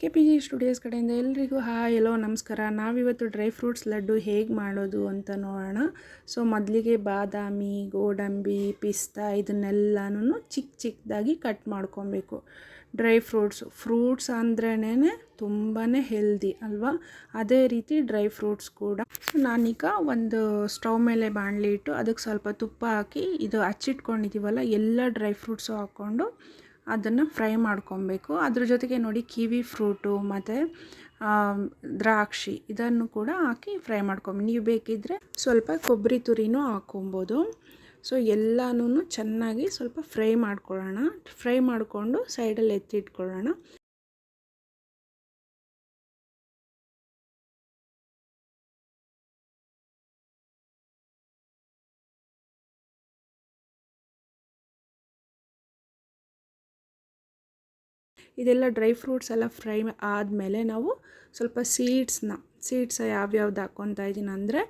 KPG studios ಕಡೆಯಿಂದ ಎಲ್ಲರಿಗೂ hi ಎಲ್ಲೋ ನಮಸ್ಕಾರ. ನಾವಿವತ್ತು ಡ್ರೈ ಫ್ರೂಟ್ಸ್ ಲಡ್ಡು ಹೇಗೆ ಮಾಡೋದು ಅಂತ ನೋಡೋಣ. ಸೊ ಮೊದಲಿಗೆ ಬಾದಾಮಿ, ಗೋಡಂಬಿ, ಪಿಸ್ತಾ ಇದನ್ನೆಲ್ಲನೂ ಚಿಕ್ಕದಾಗಿ ಕಟ್ ಮಾಡ್ಕೊಬೇಕು. ಡ್ರೈ ಫ್ರೂಟ್ಸ್ ಅಂದ್ರೇ ತುಂಬಾ ಹೆಲ್ದಿ ಅಲ್ವಾ, ಅದೇ ರೀತಿ ಡ್ರೈ ಫ್ರೂಟ್ಸ್ ಕೂಡ. ನಾನೀಗ ಒಂದು ಸ್ಟವ್ ಮೇಲೆ ಬಾಣಲಿ ಇಟ್ಟು ಅದಕ್ಕೆ ಸ್ವಲ್ಪ ತುಪ್ಪ ಹಾಕಿ ಇದು ಹಚ್ಚಿಟ್ಕೊಂಡಿದ್ದೀವಲ್ಲ ಎಲ್ಲ ಡ್ರೈ ಫ್ರೂಟ್ಸು ಹಾಕ್ಕೊಂಡು ಅದನ್ನು ಫ್ರೈ ಮಾಡ್ಕೊಬೇಕು. ಅದ್ರ ಜೊತೆಗೆ ನೋಡಿ ಕಿವಿ ಫ್ರೂಟು ಮತ್ತು ದ್ರಾಕ್ಷಿ ಇದನ್ನು ಕೂಡ ಹಾಕಿ ಫ್ರೈ ಮಾಡ್ಕೊಂಡು, ನೀವು ಬೇಕಿದ್ದರೆ ಸ್ವಲ್ಪ ಕೊಬ್ಬರಿ ತುರಿನೂ ಹಾಕ್ಕೊಬೋದು. ಸೊ ಎಲ್ಲನೂ ಚೆನ್ನಾಗಿ ಸ್ವಲ್ಪ ಫ್ರೈ ಮಾಡ್ಕೊಳ್ಳೋಣ. ಫ್ರೈ ಮಾಡಿಕೊಂಡು ಸೈಡಲ್ಲಿ ಎತ್ತಿಟ್ಕೊಳ್ಳೋಣ. ಇದೆಲ್ಲ ಡ್ರೈ ಫ್ರೂಟ್ಸ್ ಎಲ್ಲ ಫ್ರೈ ಆದಮೇಲೆ ನಾವು ಸ್ವಲ್ಪ ಸೀಡ್ಸ್ ಯಾವ್ಯಾವ್ದು ಹಾಕ್ಕೊತಾ ಇದ್ದೀನಿ ಅಂದರೆ,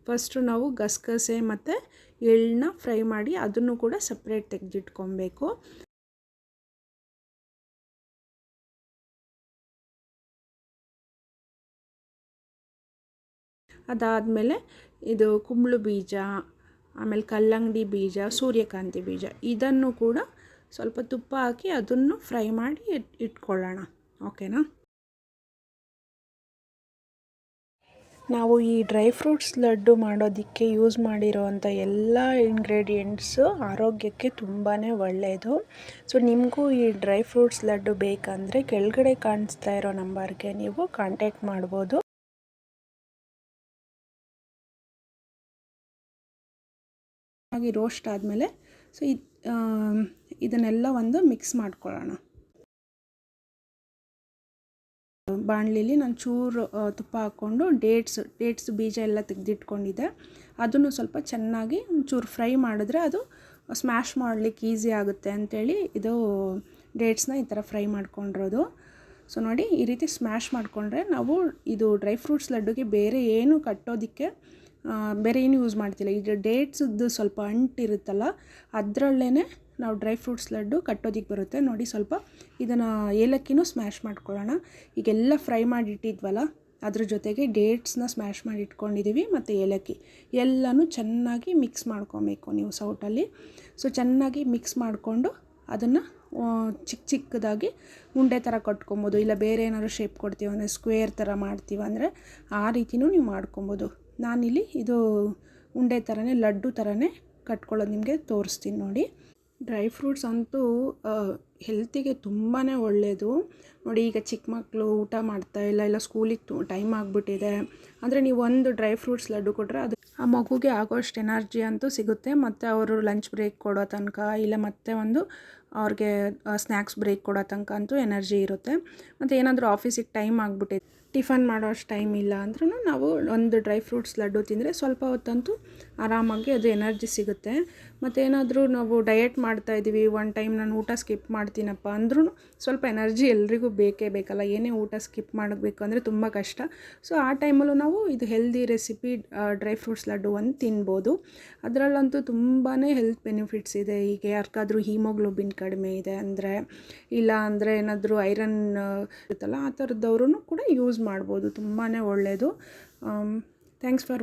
ಫಸ್ಟು ನಾವು ಗಸಗಸೆ ಮತ್ತು ಎಳ್ಳನ್ನ ಫ್ರೈ ಮಾಡಿ ಅದನ್ನು ಕೂಡ ಸಪ್ರೇಟ್ ತೆಗೆದಿಟ್ಕೊಬೇಕು. ಅದಾದಮೇಲೆ ಇದು ಕುಂಬಳು ಬೀಜ, ಆಮೇಲೆ ಕಲ್ಲಂಗಡಿ ಬೀಜ, ಸೂರ್ಯಕಾಂತಿ ಬೀಜ ಇದನ್ನು ಕೂಡ ಸ್ವಲ್ಪ ತುಪ್ಪ ಹಾಕಿ ಅದನ್ನು ಫ್ರೈ ಮಾಡಿ ಇಟ್ಕೊಳ್ಳೋಣ. ಓಕೆನಾ. ನಾವು ಈ ಡ್ರೈ ಫ್ರೂಟ್ಸ್ ಲಡ್ಡು ಮಾಡೋದಕ್ಕೆ ಯೂಸ್ ಮಾಡಿರೋವಂಥ ಎಲ್ಲ ಇಂಗ್ರೀಡಿಯೆಂಟ್ಸು ಆರೋಗ್ಯಕ್ಕೆ ತುಂಬಾ ಒಳ್ಳೆಯದು. ಸೊ ನಿಮಗೂ ಈ ಡ್ರೈ ಫ್ರೂಟ್ಸ್ ಲಡ್ಡು ಬೇಕಂದರೆ ಕೆಳಗಡೆ ಕಾಣಿಸ್ತಾ ಇರೋ ನಂಬರ್ಗೆ ನೀವು ಕಾಂಟ್ಯಾಕ್ಟ್ ಮಾಡ್ಬೋದು. ಹಾಗೆ ರೋಸ್ಟ್ ಆದಮೇಲೆ ಸೊ ಇದನ್ನೆಲ್ಲ ಒಂದು ಮಿಕ್ಸ್ ಮಾಡ್ಕೊಳ್ಳೋಣ. ಬಾಣಲಿಲಿ ನಾನು ಚೂರು ತುಪ್ಪ ಹಾಕ್ಕೊಂಡು ಡೇಟ್ಸ್ ಬೀಜ ಎಲ್ಲ ತೆಗೆದಿಟ್ಕೊಂಡಿದ್ದೆ, ಅದನ್ನು ಸ್ವಲ್ಪ ಚೆನ್ನಾಗಿ ಒಂಚೂರು ಫ್ರೈ ಮಾಡಿದ್ರೆ ಅದು ಸ್ಮ್ಯಾಶ್ ಮಾಡಲಿಕ್ಕೆ ಈಸಿ ಆಗುತ್ತೆ ಅಂಥೇಳಿ ಇದು ಡೇಟ್ಸ್ನ ಈ ಥರ ಫ್ರೈ ಮಾಡ್ಕೊಂಡಿರೋದು. ಸೊ ನೋಡಿ, ಈ ರೀತಿ ಸ್ಮ್ಯಾಶ್ ಮಾಡಿಕೊಂಡ್ರೆ ನಾವು ಇದು ಡ್ರೈ ಫ್ರೂಟ್ಸ್ ಲಡ್ಡುಗೆ ಬೇರೆ ಏನು ಕಟ್ಟೋದಕ್ಕೆ ಬೇರೆ ಏನು ಯೂಸ್ ಮಾಡ್ತಿಲ್ಲ. ಇದು ಡೇಟ್ಸ್ದು ಸ್ವಲ್ಪ ಅಂಟಿರುತ್ತಲ್ಲ ಅದರಲ್ಲೇ ನಾವು ಡ್ರೈ ಫ್ರೂಟ್ಸ್ ಲಡ್ಡು ಕಟ್ಟೋದಕ್ಕೆ ಬರುತ್ತೆ. ನೋಡಿ, ಸ್ವಲ್ಪ ಇದನ್ನು ಏಲಕ್ಕಿನೂ ಸ್ಮ್ಯಾಶ್ ಮಾಡ್ಕೊಳ್ಳೋಣ. ಈಗೆಲ್ಲ ಫ್ರೈ ಮಾಡಿಟ್ಟಿದ್ವಲ್ಲ ಅದ್ರ ಜೊತೆಗೆ ಡೇಟ್ಸ್ನ ಸ್ಮ್ಯಾಶ್ ಮಾಡಿ ಇಟ್ಕೊಂಡಿದ್ದೀವಿ ಮತ್ತು ಏಲಕ್ಕಿ ಎಲ್ಲನೂ ಚೆನ್ನಾಗಿ ಮಿಕ್ಸ್ ಮಾಡ್ಕೊಬೇಕು ನೀವು ಸೌಟಲ್ಲಿ. ಸೊ ಚೆನ್ನಾಗಿ ಮಿಕ್ಸ್ ಮಾಡಿಕೊಂಡು ಅದನ್ನು ಚಿಕ್ಕದಾಗಿ ಉಂಡೆ ಥರ ಕಟ್ಕೊಬೋದು. ಇಲ್ಲ ಬೇರೆ ಏನಾದ್ರು ಶೇಪ್ ಕೊಡ್ತೀವಿ ಅಂದರೆ ಸ್ಕ್ವೇರ್ ಥರ ಮಾಡ್ತೀವಿ ಅಂದರೆ ಆ ರೀತಿಯೂ ನೀವು ಮಾಡ್ಕೊಬೋದು. ನಾನಿಲ್ಲಿ ಇದು ಉಂಡೆ ಥರನೇ ಲಡ್ಡು ಥರನೇ ಕಟ್ಕೊಳ್ಳೋದು ನಿಮಗೆ ತೋರಿಸ್ತೀನಿ ನೋಡಿ. ಡ್ರೈ ಫ್ರೂಟ್ಸ್ ಅಂತೂ ಹೆಲ್ತಿಗೆ ತುಂಬಾ ಒಳ್ಳೆಯದು. ನೋಡಿ, ಈಗ ಚಿಕ್ಕ ಮಕ್ಕಳು ಊಟ ಮಾಡ್ತಾಯಿಲ್ಲ ಸ್ಕೂಲಿಗೆ ಟೈಮ್ ಆಗಿಬಿಟ್ಟಿದೆ ಅಂದರೆ ನೀವು ಒಂದು ಡ್ರೈ ಫ್ರೂಟ್ಸ್ ಲಡ್ಡು ಕೊಟ್ಟರೆ ಅದು ಆ ಮಗುಗೆ ಆಗೋಷ್ಟು ಎನರ್ಜಿ ಅಂತೂ ಸಿಗುತ್ತೆ. ಮತ್ತು ಅವರು ಲಂಚ್ ಬ್ರೇಕ್ ಕೊಡೋ ತನಕ ಇಲ್ಲ ಮತ್ತೆ ಒಂದು ಅವ್ರಿಗೆ ಸ್ನ್ಯಾಕ್ಸ್ ಬ್ರೇಕ್ ಕೊಡೋ ತನಕ ಅಂತೂ ಎನರ್ಜಿ ಇರುತ್ತೆ. ಮತ್ತು ಏನಾದರೂ ಆಫೀಸಿಗೆ ಟೈಮ್ ಆಗಿಬಿಟ್ಟಿದೆ, ಟಿಫನ್ ಮಾಡೋ ಅಷ್ಟು ಟೈಮ್ ಇಲ್ಲ ಅಂದ್ರೂ ನಾವು ಒಂದು ಡ್ರೈ ಫ್ರೂಟ್ಸ್ ಲಡ್ಡು ತಿಂದರೆ ಸ್ವಲ್ಪ ಹೊತ್ತಂತೂ ಆರಾಮಾಗಿ ಅದು ಎನರ್ಜಿ ಸಿಗುತ್ತೆ. ಮತ್ತು ಏನಾದರೂ ನಾವು ಡಯಟ್ ಮಾಡ್ತಾಯಿದ್ದೀವಿ, ಒನ್ ಟೈಮ್ ನಾನು ಊಟ ಸ್ಕಿಪ್ ಮಾಡ್ತೀನಪ್ಪ ಅಂದ್ರೂ ಸ್ವಲ್ಪ ಎನರ್ಜಿ ಎಲ್ರಿಗೂ ಬೇಕಲ್ಲ. ಏನೇ ಊಟ ಸ್ಕಿಪ್ ಮಾಡಬೇಕು ಅಂದರೆ ತುಂಬ ಕಷ್ಟ. ಸೊ ಆ ಟೈಮಲ್ಲೂ ನಾವು ಇದು healthy recipe dry fruits laddu ಒಂದು ತಿನ್ಬೋದು. ಅದರಲ್ಲಂತೂ ತುಂಬಾ ಹೆಲ್ತ್ ಬೆನಿಫಿಟ್ಸ್ ಇದೆ. ಈಗ ಯಾರಿಗಾದ್ರೂ ಹೀಮೋಗ್ಲೋಬಿನ್ ಕಡಿಮೆ ಇದೆ ಅಂದರೆ, ಇಲ್ಲ ಅಂದರೆ ಏನಾದರೂ ಐರನ್ ಇರುತ್ತಲ್ಲ ಆ ಥರದವ್ರೂ ಕೂಡ ಯೂಸ್ ಮಾಡ್ಬೋದು. ತುಂಬಾ ಒಳ್ಳೆಯದು. Thanks for